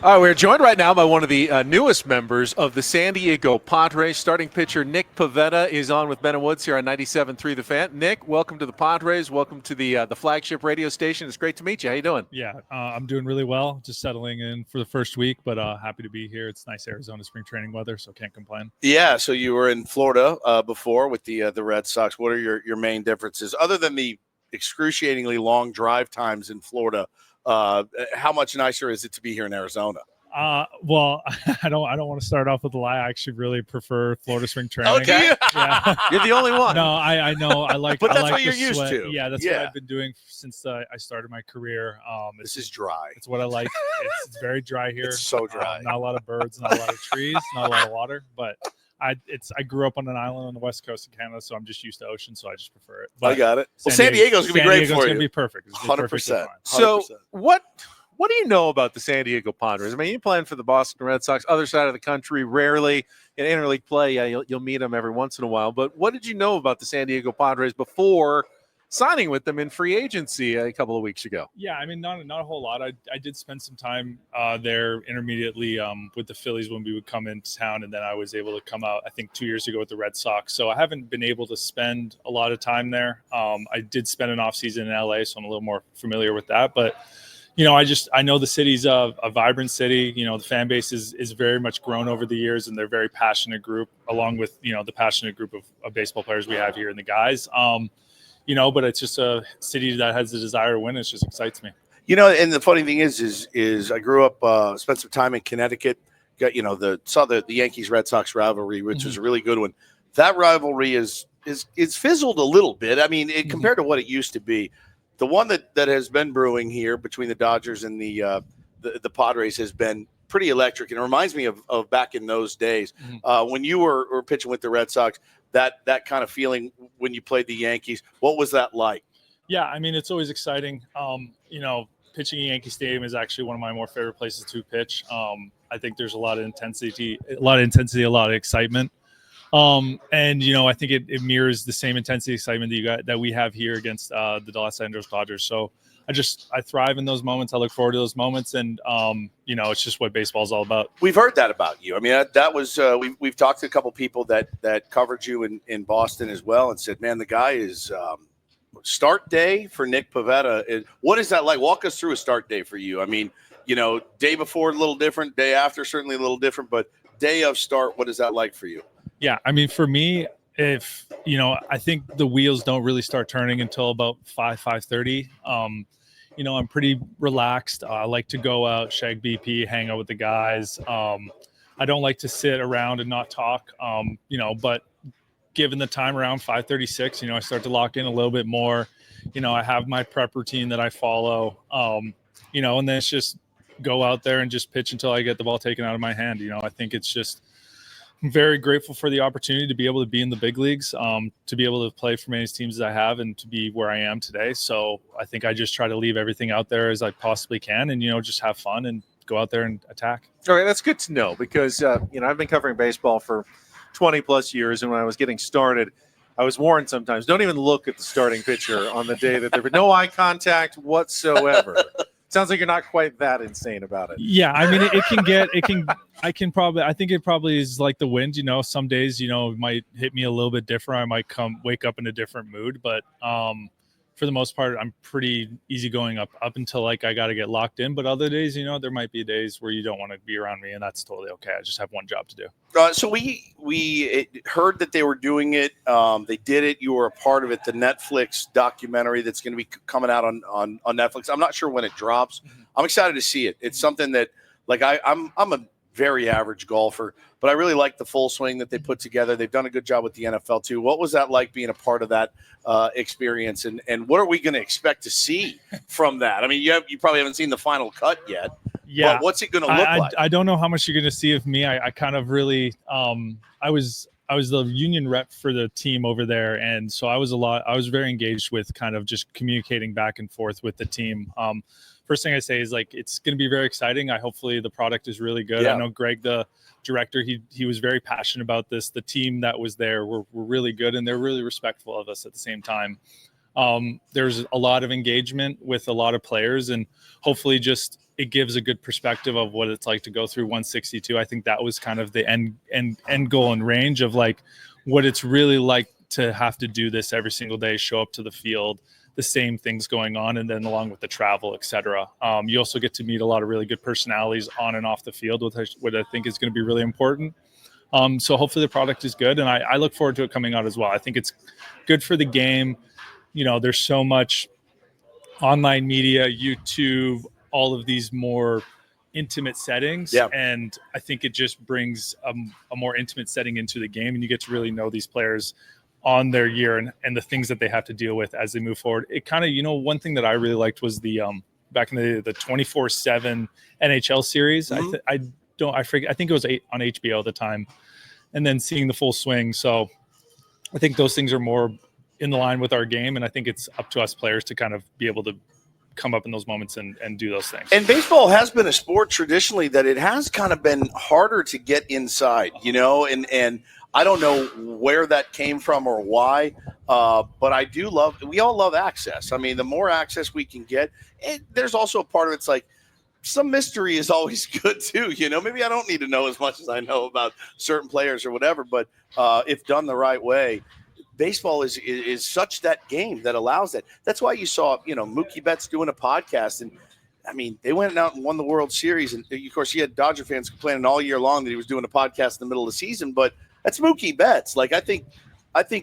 All right, we're joined right now by one of the newest members of the San Diego Padres. Starting pitcher Nick Pivetta is on with Ben and Woods here on 97.3 The Fan. Nick, welcome to the Padres. Welcome to the flagship radio station. It's great to meet you. How you doing? Yeah, I'm doing really well. Just settling in for the first week, but happy to be here. It's nice Arizona spring training weather, so can't complain. Yeah, so you were in Florida before with the Red Sox. What are your main differences other than the excruciatingly long drive times in Florida? How much nicer is it to be here in Arizona? Well, I don't want to start off with a lie. I actually really prefer Florida spring training. Okay, Yeah. You're the only one. No, I know. I like. But I that's like what the you're used sweat. to. Yeah, that's Yeah. what I've been doing since I started my career. This is dry. It's what I like. It's very dry here. It's so dry. Not a lot of birds, not a lot of trees, not a lot of water, but. I grew up on an island on the west coast of Canada, so I'm just used to ocean, so I just prefer it. I got it. Well, San Diego's gonna be great for It's you. gonna be perfect. It's 100%. So what do you know about the San Diego Padres? I mean, you playing for the Boston Red Sox, other side of the country, rarely in interleague play. Yeah, you'll meet them every once in a while. But what did you know about the San Diego Padres before signing with them in free agency a couple of weeks ago? Yeah, I mean, not a whole lot. I did spend some time there intermediately with the Phillies when we would come into town, and then I was able to come out, I think, 2 years ago with the Red Sox. So I haven't been able to spend a lot of time there. I did spend an off season in LA, so I'm a little more familiar with that. But I know the city's a vibrant city. The fan base is very much grown over the years, and they're a very passionate group, along with the passionate group of baseball players we have here and the guys. But it's just a city that has the desire to win. It just excites me. And the funny thing is I grew up, spent some time in Connecticut. Got saw the Yankees Red Sox rivalry, which was a really good one. That rivalry is fizzled a little bit. I mean, compared to what it used to be. The one that has been brewing here between the Dodgers and the Padres has been pretty electric, and it reminds me of back in those days when you were pitching with the Red Sox. That kind of feeling when you played the Yankees. What was that like? Yeah, I mean, it's always exciting. Pitching in Yankee Stadium is actually one of my more favorite places to pitch. I think there's a lot of intensity, a lot of excitement. I think it mirrors the same intensity excitement that we have here against the Los Angeles Dodgers. So I thrive in those moments. I look forward to those moments, and it's just what baseball is all about. We've heard that about you. I mean, that was we've talked to a couple people that covered you in Boston as well, and said, man, the guy is start day for Nick Pivetta. What is that like? Walk us through a start day for you. I mean, day before a little different, day after certainly a little different, but day of start, what is that like for you? Yeah, I mean, for me, I think the wheels don't really start turning until about 5:30. I'm pretty relaxed. I like to go out, shag BP, hang out with the guys. I don't like to sit around and not talk, but given the time around 5:36, I start to lock in a little bit more. I have my prep routine that I follow, and then it's just go out there and just pitch until I get the ball taken out of my hand. I think it's just – I'm very grateful for the opportunity to be able to be in the big leagues, to be able to play for many teams as I have, and to be where I am today. So I think I just try to leave everything out there as I possibly can, and just have fun and go out there and attack. All right, that's good to know because I've been covering baseball for 20 plus years, and when I was getting started, I was warned sometimes don't even look at the starting pitcher on the day that there was no eye contact whatsoever. Sounds like you're not quite that insane about it. Yeah, I mean, I think it probably is like the wind, some days, it might hit me a little bit different. I might wake up in a different mood, but for the most part, I'm pretty easygoing up until like I got to get locked in. But other days, there might be days where you don't want to be around me, and that's totally okay. I just have one job to do. So we heard that they were doing it. They did it. You were a part of it. The Netflix documentary that's going to be coming out on Netflix. I'm not sure when it drops. I'm excited to see it. It's something that, like, I'm a very average golfer, but I really like the full swing that they put together. They've done a good job with the NFL too. What was that like being a part of that experience? And what are we going to expect to see from that? I mean, you probably haven't seen the final cut yet. Yeah. But what's it going to look like? I don't know how much you're going to see of me. I kind of really, I was the union rep for the team over there. And so I was very engaged with kind of just communicating back and forth with the team. First thing I say is, like, it's going to be very exciting. Hopefully the product is really good. Yeah. I know Greg, the director, he was very passionate about this. The team that was there were really good, and they're really respectful of us at the same time. There's a lot of engagement with a lot of players, and hopefully just it gives a good perspective of what it's like to go through 162. I think that was kind of the end goal and range of like what it's really like to have to do this every single day, show up to the field, the same things going on, and then along with the travel, etc. You also get to meet a lot of really good personalities on and off the field, what I think is going to be really important. So hopefully the product is good, and I look forward to it coming out as well. I think it's good for the game. You know, there's so much online media, YouTube, all of these more intimate settings. Yeah. And I think it just brings a more intimate setting into the game, and you get to really know these players on their year and the things that they have to deal with as they move forward. It kind of, you know, one thing that I really liked was the back in the 24/7 NHL series. Mm-hmm. I forget. I think it was on HBO at the time, and then seeing the full swing. So I think those things are more in the line with our game, and I think it's up to us players to kind of be able to come up in those moments and do those things. And baseball has been a sport traditionally that it has kind of been harder to get inside, you know, and I don't know where that came from or why, but I do we all love access. I mean, the more access we can get, there's also a part of it's like some mystery is always good too. You know, maybe I don't need to know as much as I know about certain players or whatever, but if done the right way, baseball is such that game that allows that. That's why you saw, you know, Mookie Betts doing a podcast, and I mean, they went out and won the World Series, and of course, you had Dodger fans complaining all year long that he was doing a podcast in the middle of the season, but that's Mookie Betts. Like, I think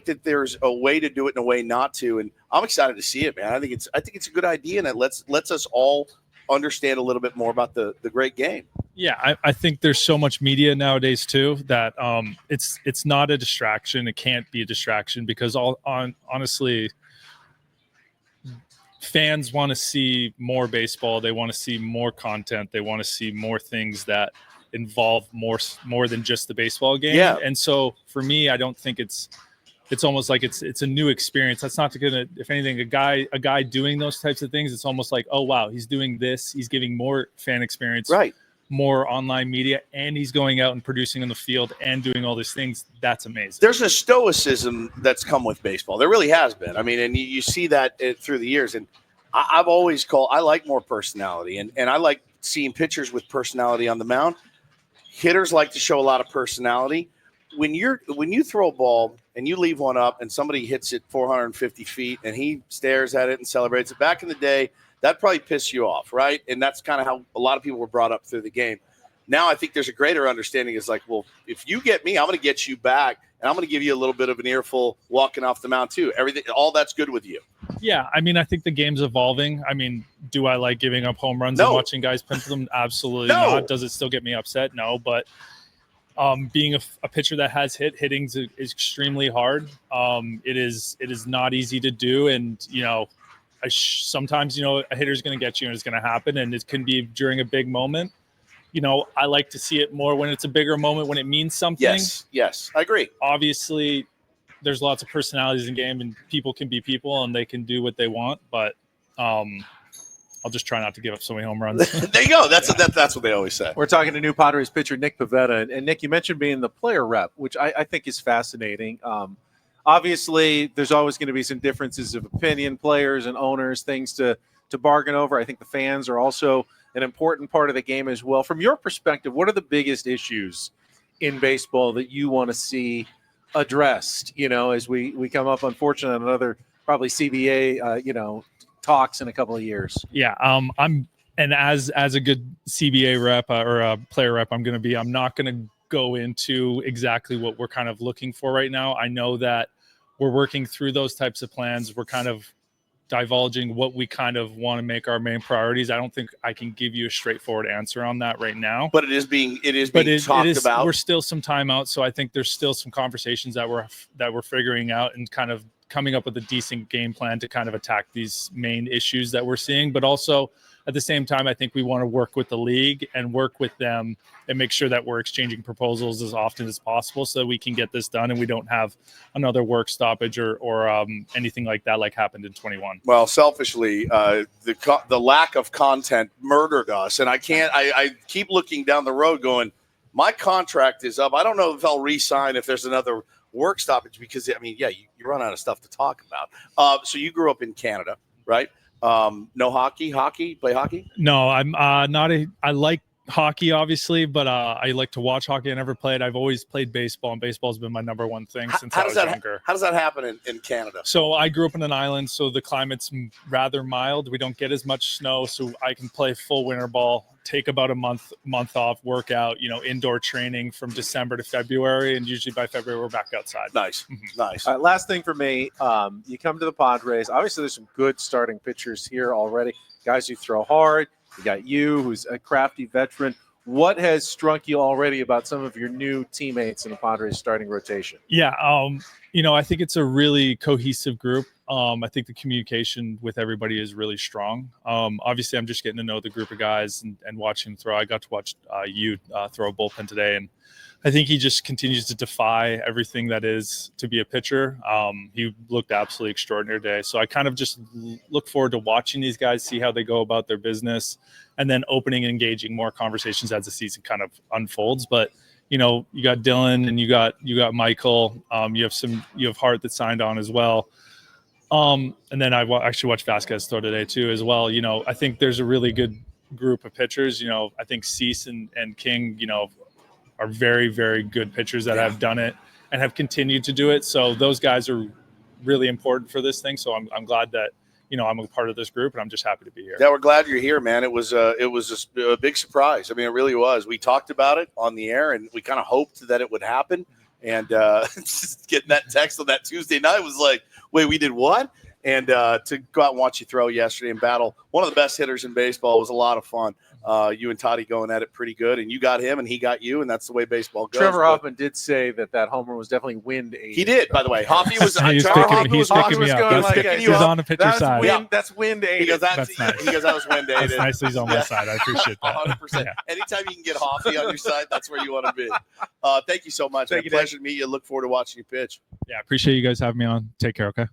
that there's a way to do it and a way not to, and I'm excited to see it, man. I think it's a good idea, and it lets us all understand a little bit more about the great game. Yeah, I think there's so much media nowadays too that it's not a distraction. It can't be a distraction because honestly, fans want to see more baseball. They want to see more content. They want to see more things that involve more than just the baseball game. Yeah. And so for me, I don't think it's almost like it's a new experience. That's not gonna, if anything, a guy doing those types of things, it's almost like, oh wow, he's doing this, he's giving more fan experience, right, more online media, and he's going out and producing in the field and doing all these things. That's amazing. There's a stoicism that's come with baseball. There really has been. I mean, and you see that through the years. And I've always I like more personality, and I like seeing pitchers with personality on the mound. Hitters like to show a lot of personality. When you throw a ball and you leave one up and somebody hits it 450 feet and he stares at it and celebrates it, back in the day, that probably pissed you off, right? And that's kind of how a lot of people were brought up through the game. Now I think there's a greater understanding. Is like, well, if you get me, I'm going to get you back, and I'm going to give you a little bit of an earful walking off the mound too. Everything, all that's good with you. Yeah, I mean, I think the game's evolving. I mean, do I like giving up home runs No. and watching guys pin for them? Absolutely No. not. Does it still get me upset? No, but being a pitcher that has hitting is extremely hard. It is not easy to do, and you know, sometimes, you know, a hitter's going to get you and it's going to happen, and it can be during a big moment. You know, I like to see it more when it's a bigger moment, when it means something. Yes, I agree. Obviously, there's lots of personalities in game, and people can be people and they can do what they want, but I'll just try not to give up so many home runs. There you go. That's what they always say. We're talking to new Padres pitcher Nick Pivetta. And Nick, you mentioned being the player rep, which I think is fascinating. Obviously, there's always going to be some differences of opinion, players and owners, things to bargain over. I think the fans are also an important part of the game as well. From your perspective, what are the biggest issues in baseball that you want to see addressed, you know, as we come up, unfortunately, on another probably CBA, talks in a couple of years? Yeah, as a good CBA rep or a player rep, I'm not going to go into exactly what we're kind of looking for right now. I know that we're working through those types of plans. We're kind of divulging what we kind of want to make our main priorities. I don't think I can give you a straightforward answer on that right now. But it is being talked about. We're still some time out, so I think there's still some conversations that we're figuring out and kind of coming up with a decent game plan to kind of attack these main issues that we're seeing. But also at the same time, I think we want to work with the league and work with them and make sure that we're exchanging proposals as often as possible so that we can get this done and we don't have another work stoppage or anything like that, like happened in 21. Well, selfishly, the lack of content murdered us. And I keep looking down the road going, my contract is up. I don't know if I'll re-sign if there's another work stoppage because, I mean, yeah, you run out of stuff to talk about. So you grew up in Canada, right? No hockey? Play hockey? No, I'm not a. I like hockey, obviously, but I like to watch hockey. I never played. I've always played baseball, and baseball's been my number one thing since I was younger. How does that happen in Canada? So I grew up in an island, so the climate's rather mild. We don't get as much snow, so I can play full winter ball, take about a month off, work out, indoor training from December to February, and usually by February we're back outside. Nice. Nice. All right, last thing for me, you come to the Padres. Obviously, there's some good starting pitchers here already, guys who throw hard. You got you, who's a crafty veteran. What has struck you already about some of your new teammates in the Padres starting rotation? Yeah, I think it's a really cohesive group. I think the communication with everybody is really strong. Obviously, I'm just getting to know the group of guys and watching them throw. I got to watch you throw a bullpen today, and I think he just continues to defy everything that is to be a pitcher. He looked absolutely extraordinary today. So I kind of just look forward to watching these guys, see how they go about their business, and then opening and engaging more conversations as the season kind of unfolds. But you got Dylan and you got Michael. You have Hart that signed on as well. And then I actually watched Vasquez throw today too as well. I think there's a really good group of pitchers. I think Cease and King, are very, very good pitchers that have done it and have continued to do it. So those guys are really important for this thing. So I'm glad that, I'm a part of this group, and I'm just happy to be here. Yeah, we're glad you're here, man. It was a big surprise. I mean, it really was. We talked about it on the air, and we kind of hoped that it would happen. And just getting that text on that Tuesday night was like, wait, we did what? And to go out and watch you throw yesterday and battle one of the best hitters in baseball was a lot of fun. You and Toddy going at it pretty good, and you got him and he got you, and that's the way baseball goes. Trevor Hoffman did say that homer was definitely wind 80. He did, by the way. Hoffy was He's picking me up. He's on the pitcher side. That's wind 80. That's nice. He goes, that was wind 80. That's nice that he's on my side. I appreciate that. 100%. Yeah. Anytime you can get Hoffy on your side, that's where you want to be. Thank you so much. Thank you, pleasure to meet you. Look forward to watching you pitch. Yeah, appreciate you guys having me on. Take care, okay?